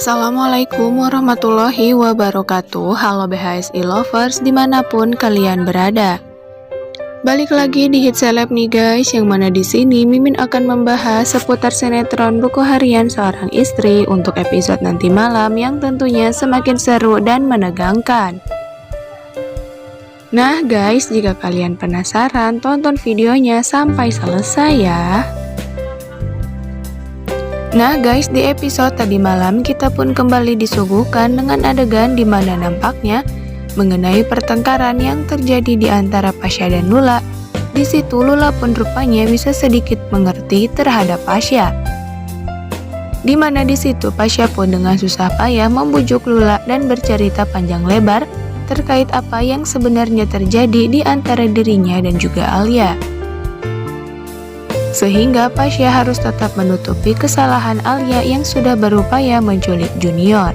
Assalamualaikum warahmatullahi wabarakatuh. Halo BHSI lovers dimanapun kalian berada. Balik lagi di Hit Seleb nih guys, yang mana di sini Mimin akan membahas seputar sinetron Buku Harian Seorang Istri untuk episode nanti malam yang tentunya semakin seru dan menegangkan. Nah guys, jika kalian penasaran, tonton videonya sampai selesai ya. Nah guys, di episode tadi malam kita pun kembali disuguhkan dengan adegan di mana nampaknya mengenai pertengkaran yang terjadi di antara Pasha dan Lula. Di situ Lula pun rupanya bisa sedikit mengerti terhadap Pasha. Di mana di situ Pasha pun dengan susah payah membujuk Lula dan bercerita panjang lebar terkait apa yang sebenarnya terjadi di antara dirinya dan juga Alia. Sehingga Pasha harus tetap menutupi kesalahan Alia yang sudah berupaya menculik Junior.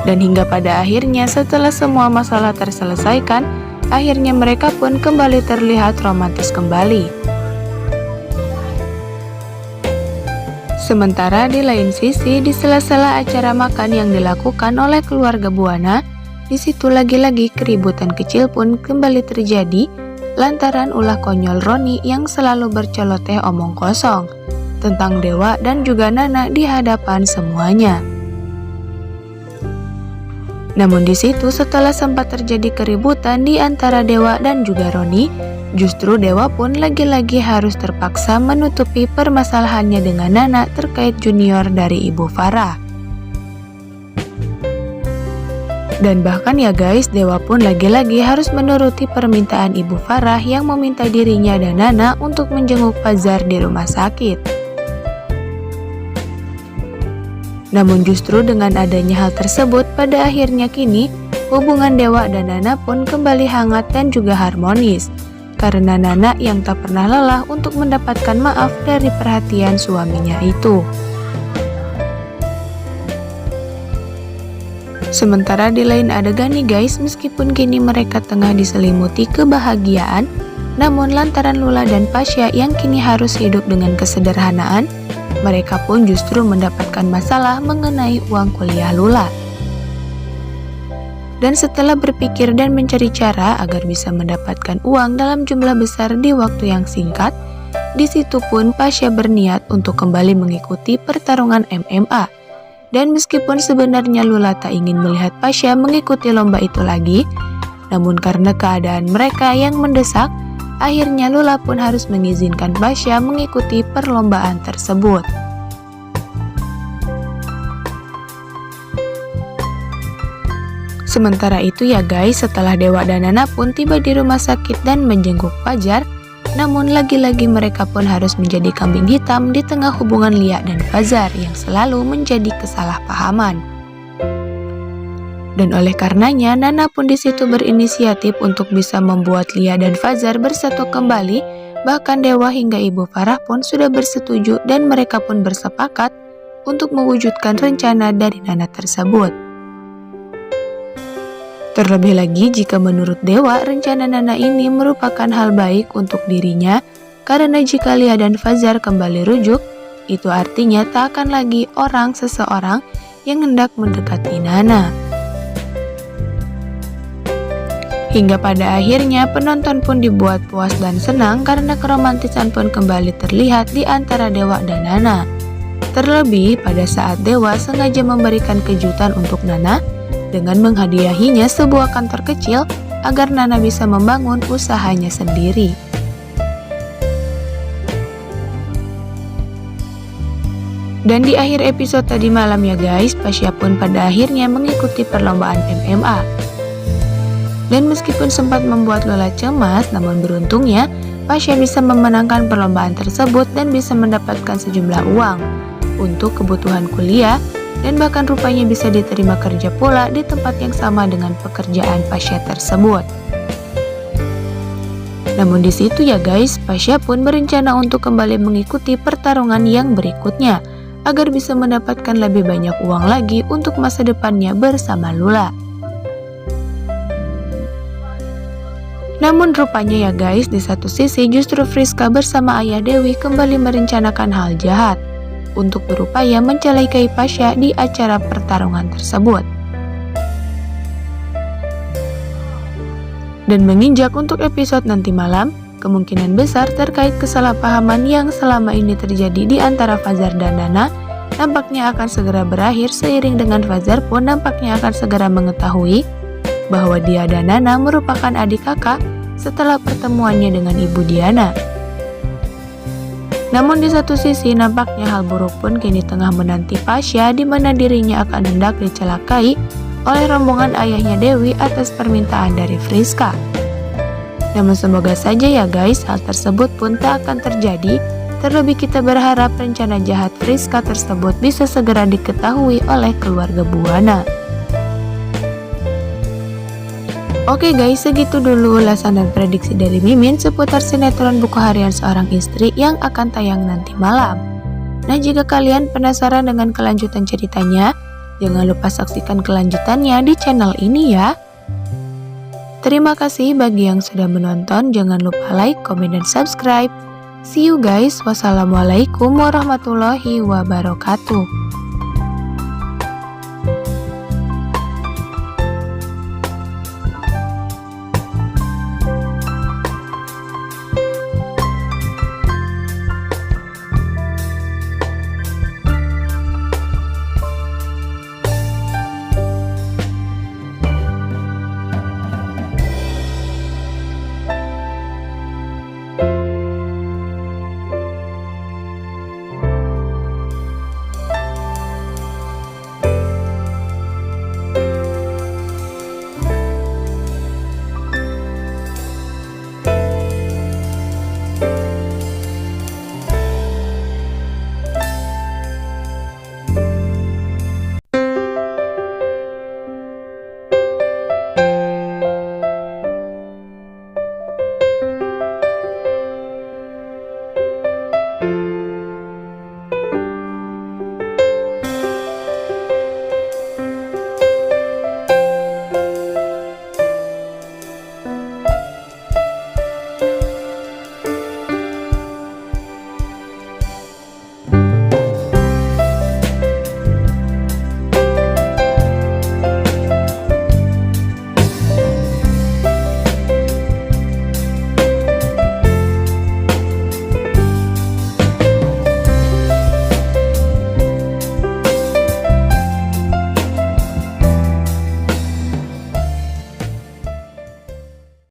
Dan hingga pada akhirnya setelah semua masalah terselesaikan, akhirnya mereka pun kembali terlihat romantis kembali. Sementara di lain sisi, di sela-sela acara makan yang dilakukan oleh keluarga Buana, di situ lagi-lagi keributan kecil pun kembali terjadi lantaran ulah konyol Roni yang selalu berceloteh omong kosong tentang Dewa dan juga Nana di hadapan semuanya. Namun di situ setelah sempat terjadi keributan di antara Dewa dan juga Roni, justru Dewa pun lagi-lagi harus terpaksa menutupi permasalahannya dengan Nana terkait Junior dari Ibu Farah. Dan bahkan ya guys, Dewa pun lagi-lagi harus menuruti permintaan Ibu Farah yang meminta dirinya dan Nana untuk menjenguk Fajar di rumah sakit. Namun justru dengan adanya hal tersebut, pada akhirnya kini hubungan Dewa dan Nana pun kembali hangat dan juga harmonis. Karena Nana yang tak pernah lelah untuk mendapatkan maaf dari perhatian suaminya itu. Sementara di lain adegan nih guys, meskipun kini mereka tengah diselimuti kebahagiaan, namun lantaran Lula dan Pasha yang kini harus hidup dengan kesederhanaan, mereka pun justru mendapatkan masalah mengenai uang kuliah Lula. Dan setelah berpikir dan mencari cara agar bisa mendapatkan uang dalam jumlah besar di waktu yang singkat, di situ pun Pasha berniat untuk kembali mengikuti pertarungan MMA. Dan meskipun sebenarnya Lula tak ingin melihat Pasha mengikuti lomba itu lagi, namun karena keadaan mereka yang mendesak, akhirnya Lula pun harus mengizinkan Pasha mengikuti perlombaan tersebut. Sementara itu ya guys, setelah Dewa dan Nana pun tiba di rumah sakit dan menjenguk Fajar, namun lagi-lagi mereka pun harus menjadi kambing hitam di tengah hubungan Lia dan Fajar yang selalu menjadi kesalahpahaman. Dan oleh karenanya, Nana pun di situ berinisiatif untuk bisa membuat Lia dan Fajar bersatu kembali. Bahkan Dewa hingga Ibu Farah pun sudah bersetuju dan mereka pun bersepakat untuk mewujudkan rencana dari Nana tersebut. Terlebih lagi jika menurut Dewa, rencana Nana ini merupakan hal baik untuk dirinya, karena jika Lia dan Fajar kembali rujuk, itu artinya tak akan lagi seseorang yang hendak mendekati Nana. Hingga pada akhirnya penonton pun dibuat puas dan senang karena keromantisan pun kembali terlihat di antara Dewa dan Nana. Terlebih pada saat Dewa sengaja memberikan kejutan untuk Nana dengan menghadiahinya sebuah kantor kecil agar Nana bisa membangun usahanya sendiri. Dan di akhir episode tadi malam ya guys, Pasha pun pada akhirnya mengikuti perlombaan MMA. Dan meskipun sempat membuat Lula cemas, namun beruntungnya Pasha bisa memenangkan perlombaan tersebut dan bisa mendapatkan sejumlah uang untuk kebutuhan kuliah. Dan bahkan rupanya bisa diterima kerja pula di tempat yang sama dengan pekerjaan Pasha tersebut. Namun di situ ya guys, Pasha pun berencana untuk kembali mengikuti pertarungan yang berikutnya agar bisa mendapatkan lebih banyak uang lagi untuk masa depannya bersama Lula. Namun rupanya ya guys, di satu sisi justru Friska bersama ayah Dewi kembali merencanakan hal jahat. untuk berupaya mencelakai Pasha di acara pertarungan tersebut. Dan menginjak untuk episode nanti malam, kemungkinan besar terkait kesalahpahaman yang selama ini terjadi di antara Fajar dan Nana nampaknya akan segera berakhir seiring dengan Fajar pun nampaknya akan segera mengetahui bahwa dia dan Nana merupakan adik kakak setelah pertemuannya dengan Ibu Diana. Namun di satu sisi nampaknya hal buruk pun kini tengah menanti Pasha di mana dirinya akan hendak dicelakai oleh rombongan ayahnya Dewi atas permintaan dari Friska. Namun semoga saja ya guys, hal tersebut pun tak akan terjadi. Terlebih kita berharap rencana jahat Friska tersebut bisa segera diketahui oleh keluarga Buana. Oke guys, segitu dulu ulasan dan prediksi dari Mimin seputar sinetron Buku Harian Seorang Istri yang akan tayang nanti malam. Nah, jika kalian penasaran dengan kelanjutan ceritanya, jangan lupa saksikan kelanjutannya di channel ini ya. Terima kasih bagi yang sudah menonton, jangan lupa like, komen, dan subscribe. See you guys, wassalamualaikum warahmatullahi wabarakatuh.